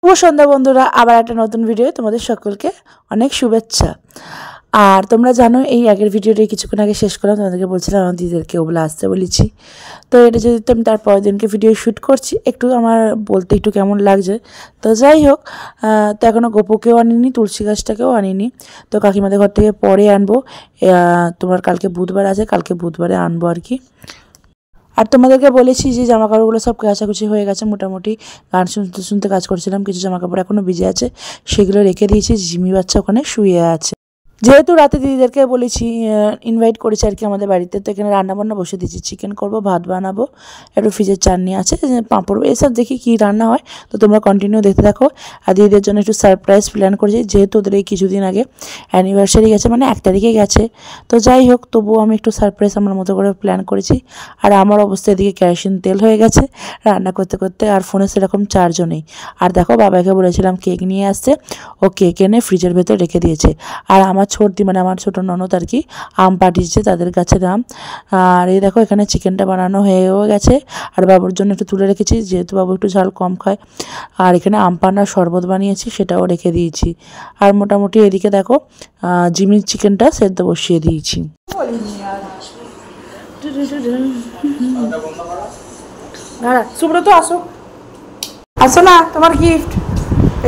শুভ সন্ধ্যা বন্ধুরা, আবার একটা নতুন ভিডিও তোমাদের সকলকে অনেক শুভেচ্ছা। আর তোমরা জানো এই আগের ভিডিওটা কিছুক্ষণ আগে শেষ করলাম, তোমাদেরকে বলছিলাম আমার দিদিদেরকে ওগুলো আসতে বলেছি। তো এটা যদি আমি তার পরের দিনকে ভিডিও শ্যুট করছি, একটু আমার বলতে একটু কেমন লাগছে। তো যাই হোক, তো এখনও গোপুকেও আনিনি, তুলসী গাছটাকেও আনিনি। তো কাকিমাদের ঘর থেকে পরে আনবো। তোমার কালকে বুধবার আছে, কালকে বুধবারে আনবো আর কি। আর তোমাদেরকে বলেছি যে জামাকাপড়গুলো সব কাচাকুচি হয়ে গেছে মোটামুটি। গান শুনতে শুনতে কাজ করছিলাম, কিছু জামাকাপড় এখনও ভিজে আছে, সেগুলো রেখে দিয়েছি। জিমি বাচ্চা ওখানে শুয়ে আছে। যেহেতু রাতে দিদিদেরকে বলেছি, ইনভাইট করেছি আর কি আমাদের বাড়িতে, তো এখানে রান্নাবান্না বসে দিয়েছি। চিকেন করব, ভাত বানাবো, একটু ফ্রিজের চাটনি আছে, পাঁপড়, এসব দেখি কী রান্না হয়। তো তোমরা কন্টিনিউ দেখতে থাকো। আর দিদিদের জন্য একটু সারপ্রাইজ প্ল্যান করেছি, যেহেতু ওদের এই কিছুদিন আগে অ্যানিভার্সারি গেছে, মানে 1 তারিখে গেছে। তো যাই হোক, তবুও আমি একটু সারপ্রাইজ আমার মতো করে প্ল্যান করেছি। আর আমার অবস্থা এদিকে কেরোসিন তেল হয়ে গেছে রান্না করতে করতে, আর ফোনে সেরকম চার্জও নেই। আর দেখো, বাবাকে বলেছিলাম কেক নিয়ে আসতে, ও কেক এনে ফ্রিজের ভেতর রেখে দিয়েছে। আর আমার ছোটদি, মানে আমার ছোটো ননদ আর কি, আম পাঠিয়েছে তাদের গাছের আম। আর এই দেখো, এখানে চিকেনটা বানানো হয়েও গেছে। আর বাবুর জন্য একটু তুলে রেখেছি, যেহেতু বাবু একটু ঝাল কম খায়। আর এখানে আম পান্নার শরবত বানিয়েছি, সেটাও রেখে দিয়েছি। আর মোটামুটি এদিকে দেখো, জিমির চিকেনটা সেদ্ধ বসিয়ে দিয়েছি। সুব্রত আসো, আসো না, তোমার গিফট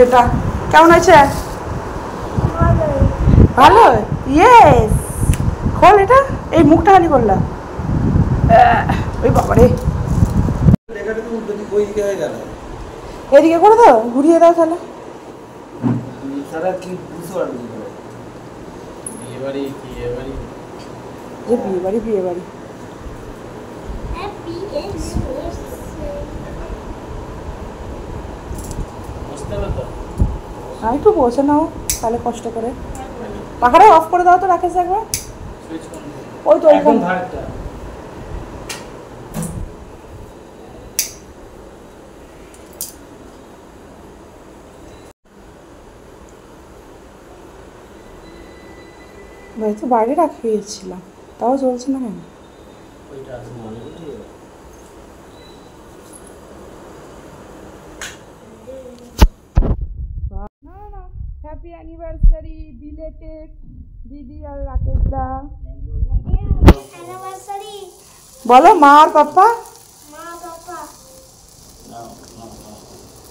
এটা। কেমন হয়েছে? ভালো, ইয়েস। খোল এটা, এই মুখটা খালি করলাম। ওই বাবা রে, এদিকে করে দাও, ঘুরিয়ে দাও তাহলে। বিয়ে বাড়ি, বিয়ে বাড়ি। একটু বসে নাও তাহলে, কষ্ট করে। পাখাটা অফ করে দাও তো, রাকেশ একবার। ওই তো একদম ধারটা। ভাই তো বাইরে রাখে গেছিলাম, তাও চলছে না কেন? হ্যাপি অ্যানিভার্সারি বিলেটেড দিদি আর রাকেশ দা। বলো মা আর পাপা।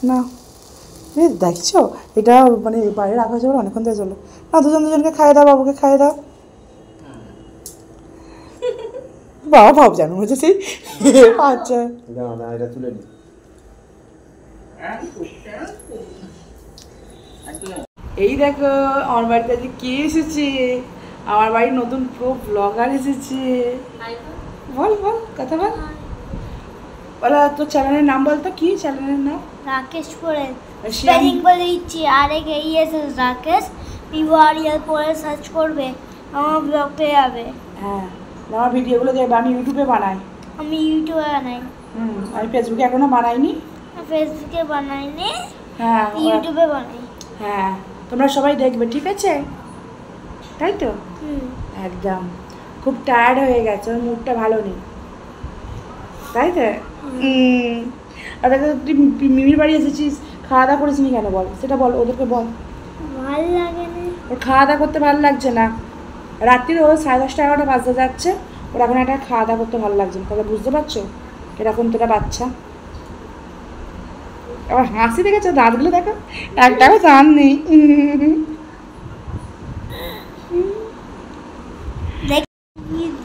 না দেখছো, এটা মানে বাইরে রাখা হয়েছে অনেকক্ষণ থেকে চলো না। দুজনকে খাইয়ে দাও, বাবুকে খাইয়ে দাও। বাবা ভাব জানো হচ্ছে সেই। আচ্ছা, এই দেখো আমার বাড়িতে আজকে কে এসেছে। আমার বাড়ির নতুন প্রো ব্লগার এসেছে। বল বল, কথা বল। বলা, তোর চ্যানেলের নাম বলতো, কি চ্যানেলের নাম? রাকেশ পরে স্পেলিং বলে দিচ্ছি, RAKES রাকেশ, POREL পরে সার্চ করবে, আমার ব্লগ পেয়ে যাবে। হ্যাঁ, আমার ভিডিওগুলো দেখবে। আমি ইউটিউবে বানাই। আমি ইউটিউবে বানাই। আমি ফেসবুকে এখনো বানাইনি। ফেসবুকে বানাইনি, হ্যাঁ ইউটিউবে বানাই। হ্যাঁ, তোমরা সবাই দেখবে, ঠিক আছে? তাই তো। একদম খুব টায়ার্ড হয়ে গেছে, ওর মুডটা ভালো নেই, তাই তো। আর তুই মিমির বাড়ি এসেছিস, খাওয়া দাওয়া করিসনি কেন বল, সেটা বল, ওদেরকে বল। ভালো লাগে না, ওর খাওয়া দাওয়া করতে ভালো লাগছে না। রাত্রির ও 10:30 11টা বাজতে যাচ্ছে, ওর এখন একটা খাওয়া দাওয়া করতে ভালো লাগছে না। তাহলে বুঝতে পারছো এরকম তোরা বাচ্চা। আবার হাসি দেখেছো, দাঁতগুলো দেখো, একটাও দাঁত নেই।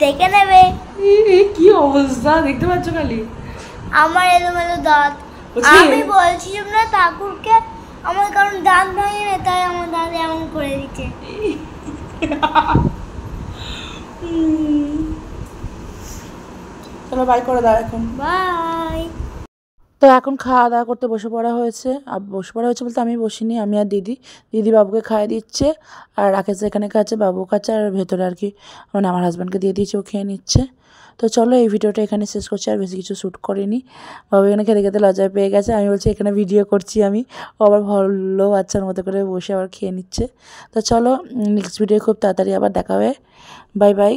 দেখে নেবে কি অবস্থা, দেখতে পাচ্ছ খালি আমার এলোমেলো দাঁত। আমি বলছিলাম না ঠাকুরকে আমার কারণ দাঁত ভাঙে না, তাই আমার দাঁত এমন করে দিচ্ছে। চলো বাই করে দাও এখন, বাই। তো এখন খাওয়া দাওয়া করতে বসে পড়া হয়েছে। আর বসে পড়া হয়েছে বলতে আমি বসিনি, আমি আর দিদি বাবুকে খাইয়ে দিচ্ছে। আর রাকেশ এখানে খাচ্ছে, বাবু খাচ্ছে, আর ভেতরে আর কি মানে আমার হাজব্যান্ডকে দিয়ে দিয়েছে, ও খেয়ে নিচ্ছে। তো চলো এই ভিডিওটা এখানে শেষ করছি, আর বেশি কিছু শ্যুট করিনি। বাবু এখানে খেতে খেতে লজ্জায় পেয়ে গেছে, আমি বলছি এখানে ভিডিও করছি আমি, ও আবার ভালো বাচ্চার মতো করে বসে আবার খেয়ে নিচ্ছে। তো চলো নেক্সট ভিডিও খুব তাড়াতাড়ি আবার দেখা হবে। Bye bye.